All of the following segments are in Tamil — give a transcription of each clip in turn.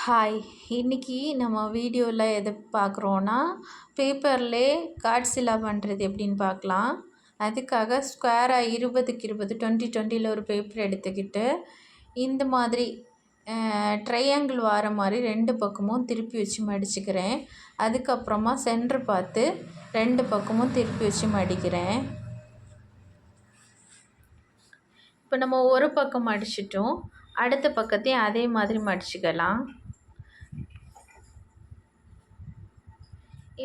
ஹாய்! இன்னைக்கு நம்ம வீடியோவில் எதை பார்க்குறோன்னா, பேப்பர்லே கார்ட்ஸில்லா பண்ணுறது எப்படின்னு பார்க்கலாம். அதுக்காக ஸ்கொயராக 20க்கு 20 20 ஒரு பேப்பர் எடுத்துக்கிட்டு, இந்த மாதிரி ட்ரையாங்கிள் வர மாதிரி 2 பக்கமும் திருப்பி வச்சு மடிச்சுக்கிறேன். அதுக்கப்புறமா சென்டர் பார்த்து 2 பக்கமும் திருப்பி வச்சு மடிக்கிறேன். இப்போ நம்ம ஒரு பக்கம் மடிச்சிட்டோம். அடுத்த பக்கத்தையும் அதே மாதிரி மடிச்சுக்கலாம்.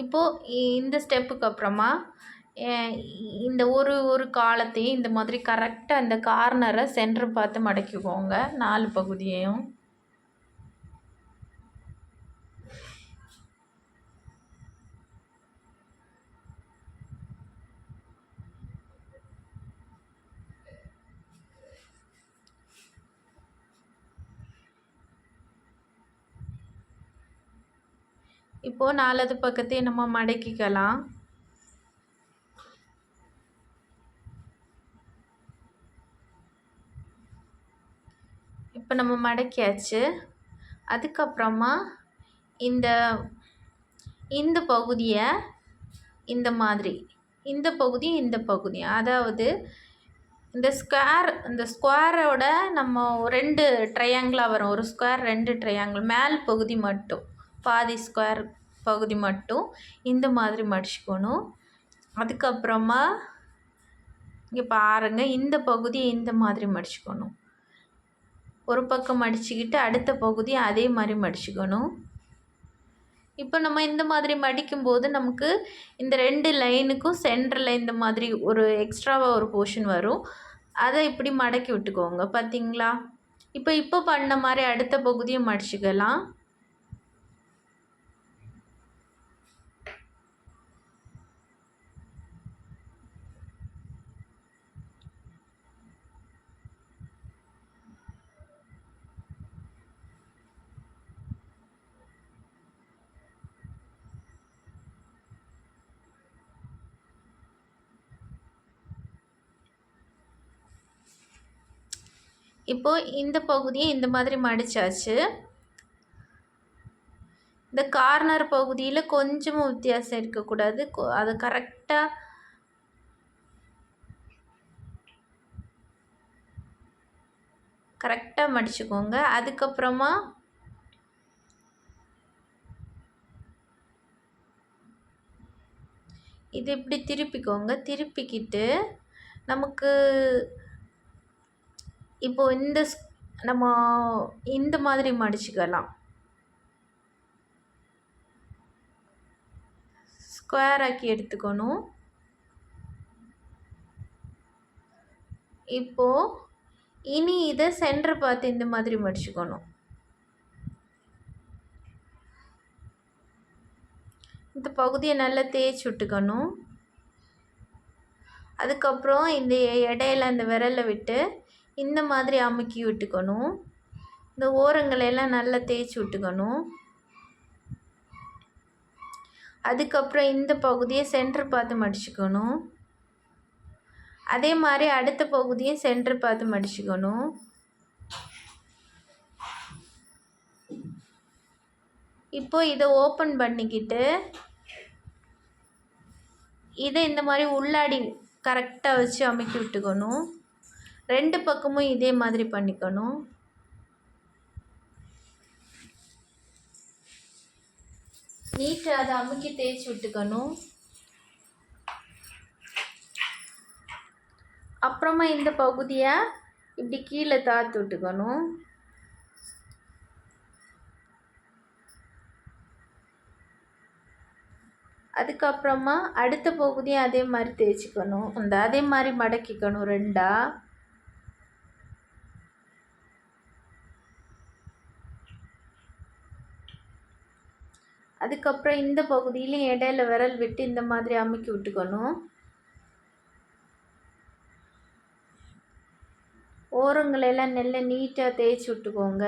இப்போது இந்த ஸ்டெப்புக்கு அப்புறமா இந்த ஒரு காலத்தையும் இந்த மாதிரி கரெக்டாக இந்த கார்னரை சென்டர் பார்த்து மடக்கிக்கோங்க 4 பகுதியையும். இப்போது 4வது பக்கத்தையும் நம்ம மடக்கிக்கலாம். இப்போ நம்ம மடக்கியாச்சு. அதுக்கப்புறமா இந்த பகுதியை இந்த மாதிரி இந்த பகுதி அதாவது இந்த ஸ்கொயரோட நம்ம 2 ட்ரையாங்கிளாக வரும். ஒரு ஸ்கொயர் 2 ட்ரையாங்கிள் மேல் பகுதி மட்டும் பாதி ஸ்கொயர் பகுதி மட்டும் இந்த மாதிரி மடிச்சுக்கணும். அதுக்கப்புறமா இங்கே பாருங்கள், இந்த பகுதியை இந்த மாதிரி மடிச்சுக்கணும். ஒரு பக்கம் மடிச்சுக்கிட்டு அடுத்த பகுதியை அதே மாதிரி மடிச்சுக்கணும். இப்போ நம்ம இந்த மாதிரி மடிக்கும்போது நமக்கு இந்த 2 லைனுக்கும் சென்டரில் இந்த மாதிரி ஒரு எக்ஸ்ட்ராவாக ஒரு போர்ஷன் வரும். அதை இப்படி மடக்கி விட்டுக்கோங்க. பார்த்தீங்களா? இப்போ பண்ண மாதிரி அடுத்த பகுதியை மடிச்சுக்கலாம். இப்போது இந்த பகுதியை இந்த மாதிரி மடித்தாச்சு. இந்த கார்னர் பகுதியில் கொஞ்சமும் வித்தியாசம் இருக்கக்கூடாது. அது கரெக்டாக மடிச்சுக்கோங்க. அதுக்கப்புறமா இது இப்படி திருப்பிக்கோங்க. திருப்பிக்கிட்டு நமக்கு இப்போது நம்ம இந்த மாதிரி மடிச்சுக்கலாம். ஸ்கொயர் ஆக்கி எடுத்துக்கணும். இப்போது இனி இதை சென்டர் பார்த்து இந்த மாதிரி மடிச்சுக்கணும். இந்த பகுதியை நல்லா தேய்ச்சி விட்டுக்கணும். அதுக்கப்புறம் இந்த இடையில அந்த விரலை விட்டு இந்த மாதிரி அமுக்கி விட்டுக்கணும். இந்த ஓரங்களெல்லாம் நல்லா தேய்ச்சி விட்டுக்கணும். அதுக்கப்புறம் இந்த பகுதியை சென்டர் பார்த்து மடிச்சுக்கணும். அதே மாதிரி அடுத்த பகுதியை சென்டர் பார்த்து மடிச்சுக்கணும். இப்போ இதை ஓப்பன் பண்ணிக்கிட்டு இதை இந்த மாதிரி உள்ளாடி கரெக்டாக வச்சு அமுக்கி விட்டுக்கணும். 2 பக்கமும் இதே மாதிரி பண்ணிக்கணும். நீட்டாக அதை அமுக்கி தேய்ச்சி விட்டுக்கணும். அப்புறமா இந்த பகுதியை இப்படி கீழே தாழ்த்து விட்டுக்கணும். அதுக்கப்புறமா அடுத்த பகுதியை அதே மாதிரி தேய்ச்சிக்கணும். அதே மாதிரி மடக்கிக்கணும் 2ஆ. அதுக்கப்புறம் இந்த பகுதியிலையும் இடையில விரல் விட்டு இந்த மாதிரி அமுக்கி விட்டுக்கணும். ஓரங்களெல்லாம் நல்லா நீட்டாக தேய்ச்சி விட்டுக்கோங்க.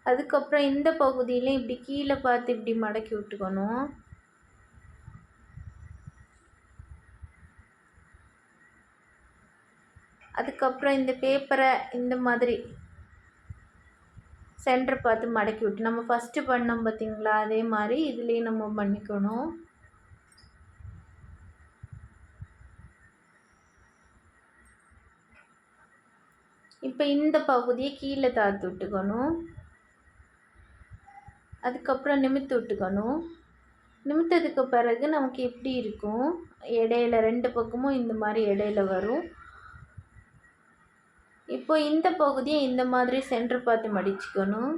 அதுக்கப்புறம் இந்த பகுதியிலையும் இப்படி கீழே பார்த்து இப்படி மடக்கி விட்டுக்கணும். அதுக்கப்புறம் இந்த பேப்பரை இந்த மாதிரி சென்டர் பார்த்து மடக்கி விட்டு நம்ம ஃபஸ்ட்டு பண்ணோம் பார்த்திங்களா, அதே மாதிரி இதுலேயும் நம்ம பண்ணிக்கணும். இப்போ இந்த பகுதியை கீழே தாழ்த்து விட்டுக்கணும். அதுக்கப்புறம் நிமித்து விட்டுக்கணும். நிமித்ததுக்கு பிறகு நமக்கு எப்படி இருக்கும், இடையில 2 பக்கமும் இந்த மாதிரி இடையில வரும். இப்போ இந்த பகுதியை இந்த மாதிரி சென்டர் பார்த்து மடிச்சுக்கணும்.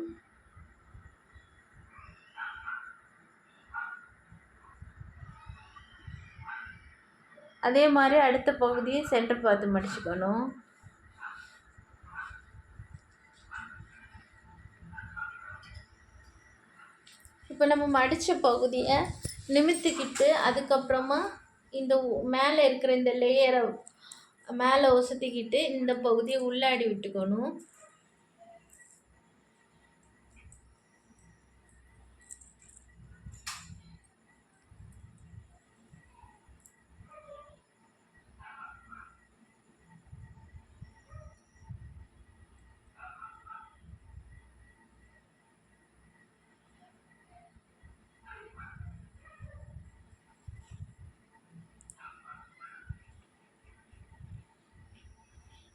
அதே மாதிரி அடுத்த பகுதியை சென்டர் பார்த்து மடிச்சுக்கணும். இப்போ நம்ம மடித்த பகுதியை நிமித்திக்கிட்டு அதுக்கப்புறமா இந்த மேலே இருக்கிற இந்த லேயரை மேலே ஒசத்திக்கிட்டு இந்த பகுதியை உள்ளாடி விட்டுக்கணும்.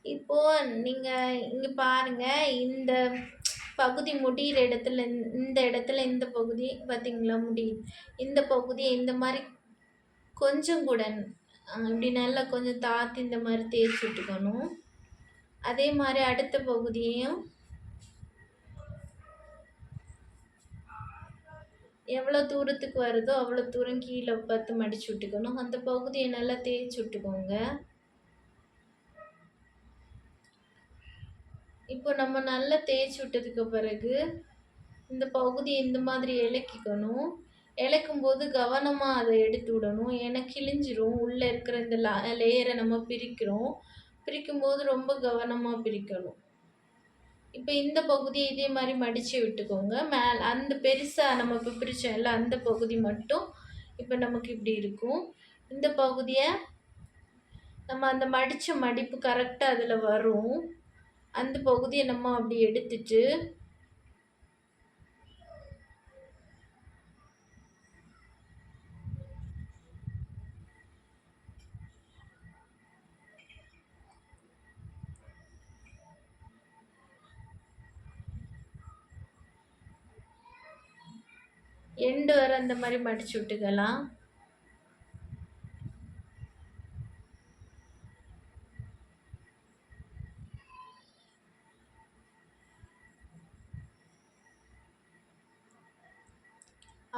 இப்போது நீங்கள் இங்கே பாருங்கள், இந்த பகுதி முடிகிற இடத்துல இந்த இடத்துல இந்த பகுதி பார்த்திங்களா முடியுது. இந்த பகுதியை இந்த மாதிரி கொஞ்சம் கூட இப்படி நல்லா கொஞ்சம் தாத்தி இந்த மாதிரி தேய்ச்சி விட்டுக்கணும். அதே மாதிரி அடுத்த பகுதியையும் எவ்வளோ தூரத்துக்கு வருதோ அவ்வளோ தூரம் கீழே பார்த்து மடித்து விட்டுக்கணும். அந்த பகுதியை நல்லா தேய்ச்சி விட்டுக்கோங்க. இப்போ நம்ம நல்லா தேய்ச்சி விட்டதுக்கு பிறகு இந்த பகுதியை இந்த மாதிரி இலக்கிக்கணும். இலக்கும்போது கவனமாக அதை எடுத்து விடணும், ஏன்னா கிழிஞ்சிரும். உள்ளே இருக்கிற இந்த லேயரை நம்ம பிரிக்கும்போது ரொம்ப கவனமாக பிரிக்கணும். இப்போ இந்த பகுதியை இதே மாதிரி மடித்து விட்டுக்கோங்க. அந்த பெருசாக நம்ம இப்போ பிரித்தோம்ல அந்த பகுதி மட்டும் இப்போ நமக்கு இப்படி இருக்கும். இந்த பகுதியை நம்ம அந்த மடித்த மடிப்பு கரெக்டாக அதில் வரும். அந்த பகுதியை நம்ம அப்படி எடுத்துட்டு எண்டு வர அந்த மாதிரி மடித்து விட்டுக்கலாம்.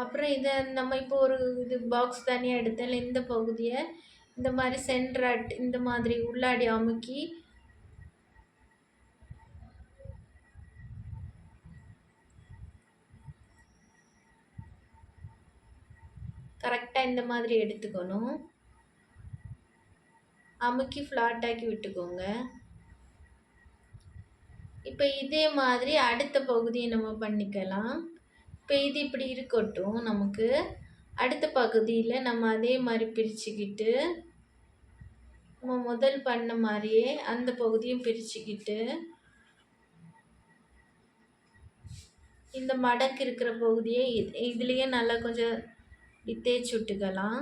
அப்புறம் இதை நம்ம இப்போ ஒரு இது பாக்ஸ் தனியாக எடுத்தால் இந்த பகுதியை இந்த மாதிரி சென்டர் இந்த மாதிரி உள்ளாடி அமுக்கி கரெக்டாக இந்த மாதிரி எடுத்துக்கணும். அமுக்கி ஃப்ளாட்டாக்கி விட்டுக்கோங்க. இப்போ இதே மாதிரி அடுத்த பகுதியை நம்ம பண்ணிக்கலாம். இப்போ இது இப்படி இருக்கட்டும். நமக்கு அடுத்த பகுதியில் நம்ம அதே மாதிரி பிரிச்சுக்கிட்டு நம்ம முதல் பண்ண மாதிரியே அந்த பகுதியும் பிரிச்சுக்கிட்டு இந்த மடக்கு இருக்கிற பகுதியை இதுலேயே நல்லா கொஞ்சம் தேய்ச்சி விட்டுக்கலாம்.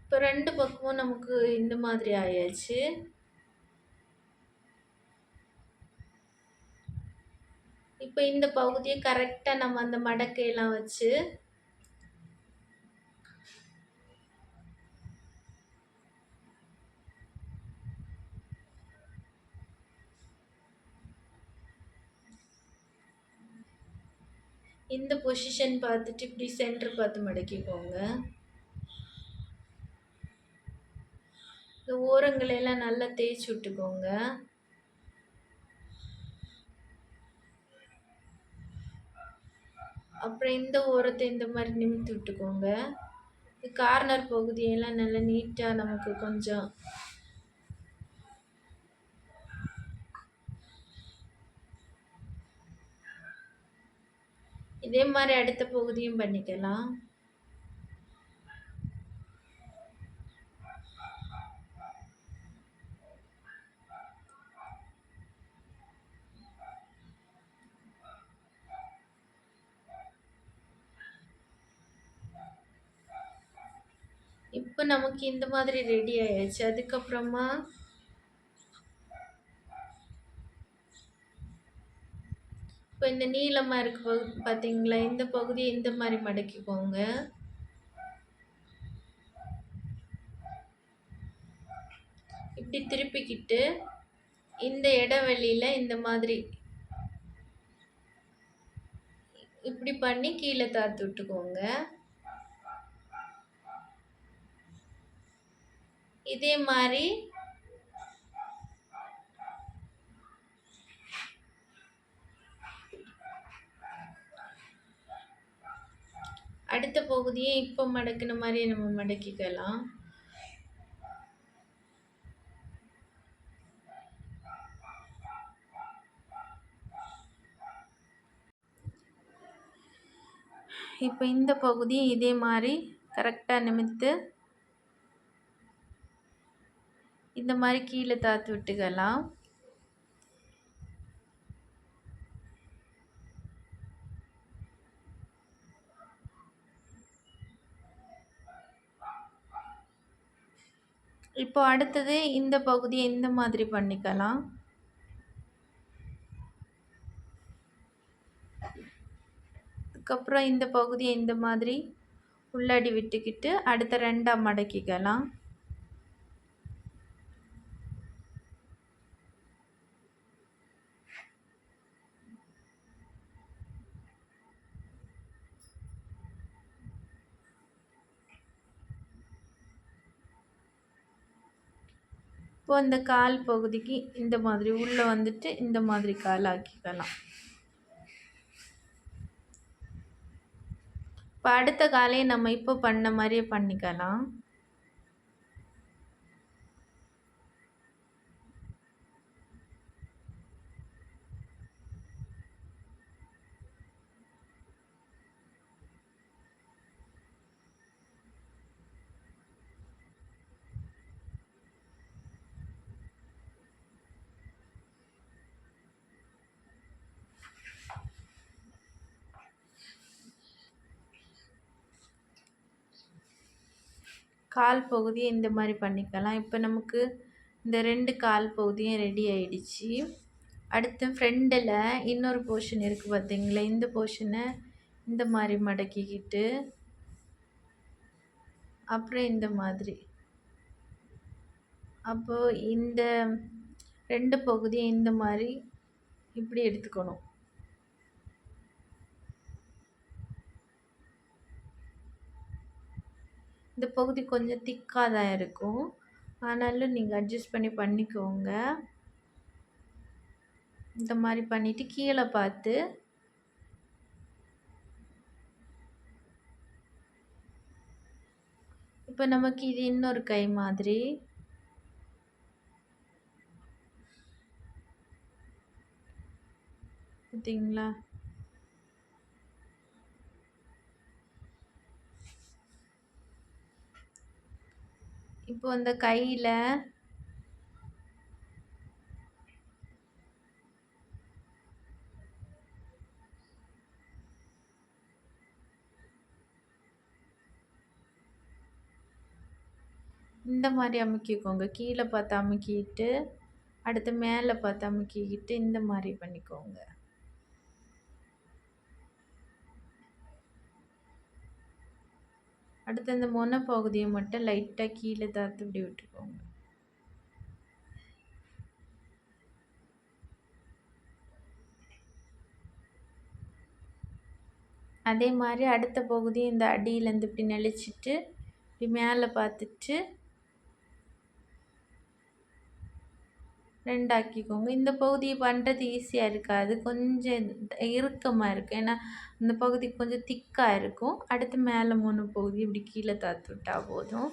இப்போ 2 பக்கமும் நமக்கு இந்த மாதிரி ஆயாச்சு. இப்போ இந்த பகுதியை கரெக்டாக நம்ம அந்த மடக்கையெல்லாம் வச்சு இந்த பொசிஷன் பார்த்துட்டு இப்படி சென்டர் பார்த்து மடக்கிக்கோங்க. இந்த ஓரங்களையெல்லாம் நல்லா தேய்ச்சி விட்டுக்கோங்க. அப்புறம் இந்த ஓரத்தை இந்த மாதிரி நிமித்தி விட்டுக்கோங்க. கார்னர் பகுதியெல்லாம் நல்லா நீட்டாக நமக்கு கொஞ்சம் இதே மாதிரி அடுத்த பகுதியும் பண்ணிக்கலாம். இப்போ நமக்கு இந்த மாதிரி ரெடி ஆயாச்சு. அதுக்கப்புறமா இப்போ இந்த நீளமாக இருக்கு பார்த்தீங்களா, இந்த பகுதியை இந்த மாதிரி மடக்கிக்கோங்க. இப்படி திருப்பிக்கிட்டு இந்த இடைவெளியில் இந்த மாதிரி இப்படி பண்ணி கீழே தாத்து விட்டுக்கோங்க. இதே மாதிரி அடுத்த பகுதியை இப்போ மடக்கின மாதிரியே நம்ம மடக்கிக்கலாம். இப்போ இந்த பகுதியை இதே மாதிரி கரெக்டாக நிமித்து இந்த மாதிரி கீழே தாத்து விட்டுக்கலாம். இப்போ அடுத்தது இந்த பகுதியை இந்த மாதிரி பண்ணிக்கலாம். அதுக்கப்புறம் இந்த பகுதியை இந்த மாதிரி உள்ளாடி விட்டுக்கிட்டு அடுத்த ரெண்டாக மடக்கிக்கலாம். இப்போ இந்த கால் பகுதிக்கு இந்த மாதிரி உள்ளே வந்துட்டு இந்த மாதிரி கால் ஆக்கிக்கலாம். இப்போ அடுத்த காலையை நம்ம இப்போ பண்ண மாதிரியே பண்ணிக்கலாம். கால் பகுதியை இந்த மாதிரி பண்ணிக்கலாம். இப்போ நமக்கு இந்த ரெண்டு கால் பகுதியும் ரெடி ஆயிடுச்சு. அடுத்து ஃப்ரெண்டில் இன்னொரு போர்ஷன் இருக்குது பார்த்தீங்களா, இந்த போர்ஷனை இந்த மாதிரி மடக்கிக்கிட்டு அப்புறம் இந்த மாதிரி அப்போது இந்த ரெண்டு பகுதியை இந்த மாதிரி இப்படி எடுத்துக்கணும். இந்த பகுதி கொஞ்சம் திக்காக தான் இருக்கும், ஆனாலும் நீங்கள் அட்ஜஸ்ட் பண்ணிக்கோங்க. இந்த மாதிரி பண்ணிவிட்டு கீழே பார்த்து இப்போ நமக்கு இது இன்னொரு கை மாதிரி பார்த்தீங்களா. இப்போ அந்த கையில் இந்த மாதிரி அமுக்கிக்கோங்க. கீழே பார்த்து அமுக்கிட்டு அடுத்து மேலே பார்த்து அமுக்கிக்கிட்டு இந்த மாதிரி பண்ணிக்கோங்க. அடுத்து இந்த முனை பகுதியை மட்டும் லைட்டாக கீழே தாத்து இப்படி விட்டுக்கோங்க. அதே மாதிரி அடுத்த பகுதியை இந்த அடியிலேருந்து இப்படி நெளிச்சிட்டு இப்படி மேலே பார்த்துட்டு ரெண்டாக்கிக்கோங்க. இந்த பகுதியை பண்ணுறது ஈஸியாக இருக்காது, கொஞ்சம் இறுக்கமாக இருக்கும். ஏன்னா இந்த பகுதி கொஞ்சம் திக்காக இருக்கும். அடுத்து மேலே 3 பகுதி இப்படி கீழே தாத்து விட்டா போதும்.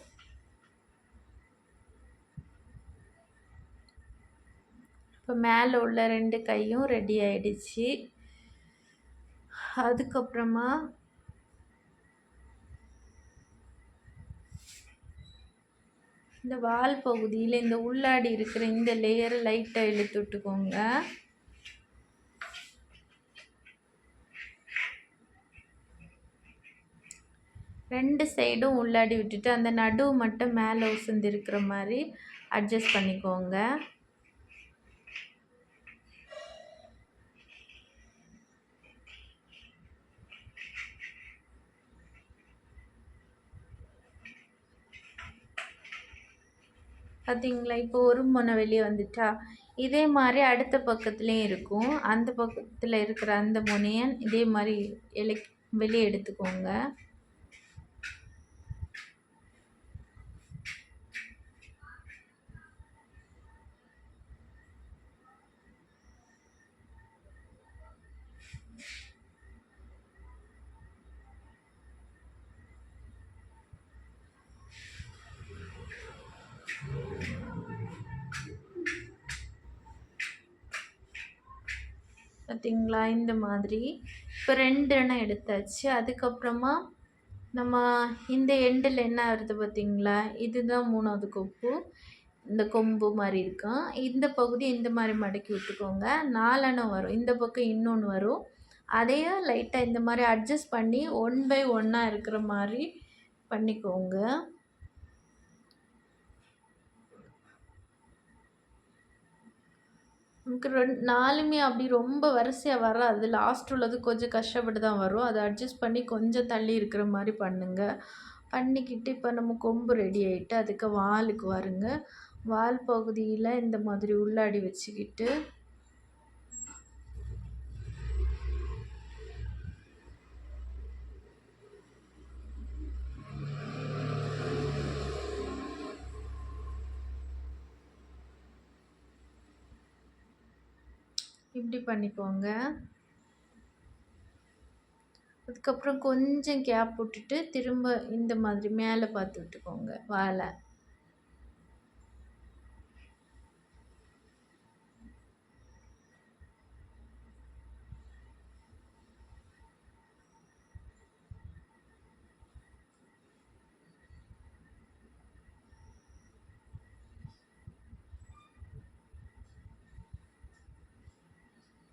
இப்போ மேலே உள்ள 2 கையும் ரெடி ஆயிடுச்சு. அதுக்கப்புறமா இந்த வால் பகுதியில் இந்த உள்ளாடி இருக்கிற இந்த லேயரை லைட்டாக இழுத்து விட்டுக்கோங்க. ரெண்டு சைடும் உள்ளாடி விட்டுட்டு அந்த நடுவு மட்டும் மேலே உசந்து இருக்கிற மாதிரி அட்ஜஸ்ட் பண்ணிக்கோங்க. பார்த்தீங்களா? இப்போ ஒரு முனை வெளியே வந்துட்டா. இதே மாதிரி அடுத்த பக்கத்துலேயும் இருக்கும். அந்த பக்கத்தில் இருக்கிற அந்த முனையை இதே மாதிரி வெளியே எடுத்துக்கோங்க. பார்த்தீங்களா? இந்த மாதிரி இப்போ 2 எண்ணம் எடுத்தாச்சு. அதுக்கப்புறமா நம்ம இந்த எண்டில் என்ன வருது பார்த்தீங்களா? இதுதான் 3வது கொம்பு. இந்த கொம்பு மாதிரி இருக்கும். இந்த பகுதி இந்த மாதிரி மடக்கி விட்டுக்கோங்க. 4 எண்ணம் வரும். இந்த பக்கம் இன்னொன்று வரும். அதையும் லைட்டாக இந்த மாதிரி அட்ஜஸ்ட் பண்ணி 1 பை 1 இருக்கிற மாதிரி பண்ணிக்கோங்க. நமக்கு 4மே அப்படி ரொம்ப வரிசையாக வராது. லாஸ்ட் உள்ளது கொஞ்சம் கஷ்டப்பட்டு தான் வரும். அதை அட்ஜஸ்ட் பண்ணி கொஞ்சம் தள்ளி இருக்கிற மாதிரி பண்ணுங்கள். பண்ணிக்கிட்டு இப்போ நம்ம கொம்பு ரெடி ஆகிட்டு அதுக்கு வாலுக்கு வருங்க. வால் பகுதியில் இந்த மாதிரி உள்ளாடி வச்சுக்கிட்டு இப்படி பண்ணிக்கோங்க. அதுக்கப்புறம் கொஞ்சம் கேப் விட்டுட்டு திரும்ப இந்த மாதிரி மேலே பார்த்து விட்டுக்கோங்க வாலை.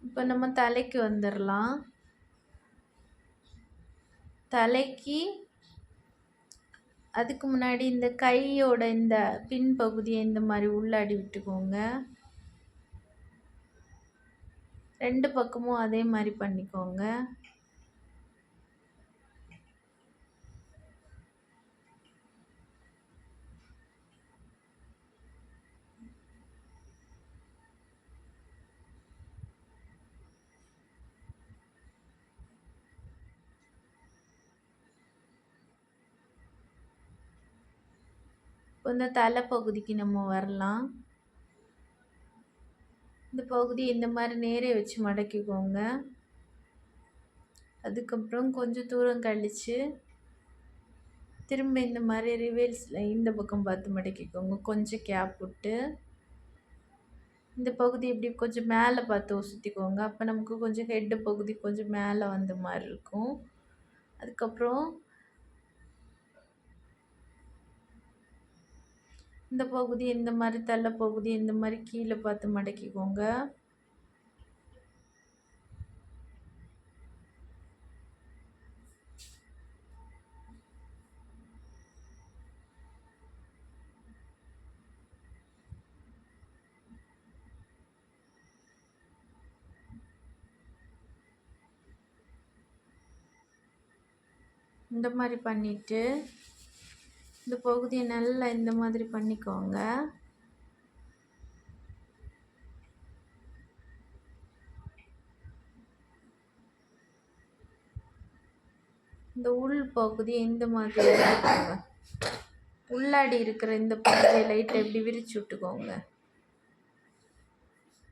இப்போ நம்ம தலைக்கு வந்துடலாம். தலைக்கு அதுக்கு முன்னாடி இந்த கையோட இந்த பின்பகுதியை இந்த மாதிரி உள்ளாடி விட்டுக்கோங்க. 2 பக்கமும் அதே மாதிரி பண்ணிக்கோங்க. இந்த தலைப்பகுதிக்கு நம்ம வரலாம். இந்த பகுதி இந்த மாதிரி நேரே வச்சு மடக்கிக்கோங்க. அதுக்கப்புறம் கொஞ்சம் தூரம் கழித்து திரும்ப இந்த மாதிரி ரிவர்ஸில் இந்த பக்கம் பார்த்து மடக்கிக்கோங்க. கொஞ்சம் கேப் விட்டு இந்த பகுதி இப்படி கொஞ்சம் மேலே பார்த்து சுற்றிக்கோங்க. அப்போ நமக்கு கொஞ்சம் ஹெட்டு பகுதி கொஞ்சம் மேலே வந்த மாதிரி இருக்கும். அதுக்கப்புறம் இந்த பகுதி இந்த மாதிரி தலை பகுதி இந்த மாதிரி கீழே பார்த்து மடக்கிக்கோங்க. இந்த மாதிரி பண்ணிவிட்டு இந்த பகுதியை நல்லா இந்த மாதிரி பண்ணிக்கோங்க. இந்த உள் பகுதியை இந்த மாதிரி உள்ளாடி இருக்கிற இந்த பகுதியை லைட்டை இப்படி விரிச்சு விட்டுக்கோங்க.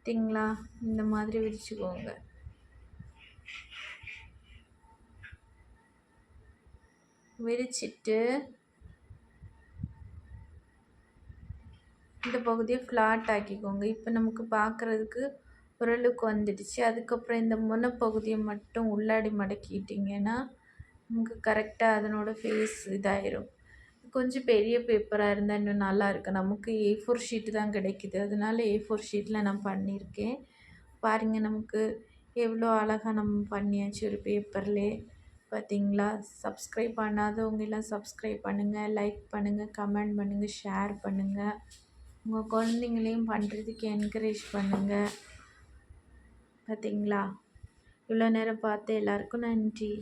பார்த்தீங்களா? இந்த மாதிரி விரிச்சுக்கோங்க. விரிச்சிட்டு இந்த பகுதியை ஃப்ளாட் ஆக்கிக்கோங்க. இப்போ நமக்கு பார்க்குறதுக்கு ஓரளவுக்கு வந்துடுச்சு. அதுக்கப்புறம் இந்த முனைப்பகுதியை மட்டும் உள்ளாடி மடக்கிட்டிங்கன்னா நமக்கு கரெக்டாக அதனோட ஃபேஸ் இதாயிரும். கொஞ்சம் பெரிய பேப்பராக இருந்தால் இன்னும் நல்லாயிருக்கு. நமக்கு A4 ஷீட்டு தான் கிடைக்குது. அதனால A4 ஷீட்டில் நான் பண்ணியிருக்கேன். பாருங்கள், நமக்கு எவ்வளோ அழகாக நம்ம பண்ணியாச்சு ஒரு பேப்பர்லே. பார்த்தீங்களா? சப்ஸ்கிரைப் பண்ணாதவங்க எல்லாம் சப்ஸ்கிரைப் பண்ணுங்கள், லைக் பண்ணுங்கள், கமெண்ட் பண்ணுங்கள், ஷேர் பண்ணுங்கள். உங்கள் குழந்தைங்களையும் பண்ணுறதுக்கு என்கரேஜ் பண்ணுங்கள். பார்த்தீங்களா? இவ்வளோ நேரம் பார்த்த எல்லாருக்கும் நன்றி.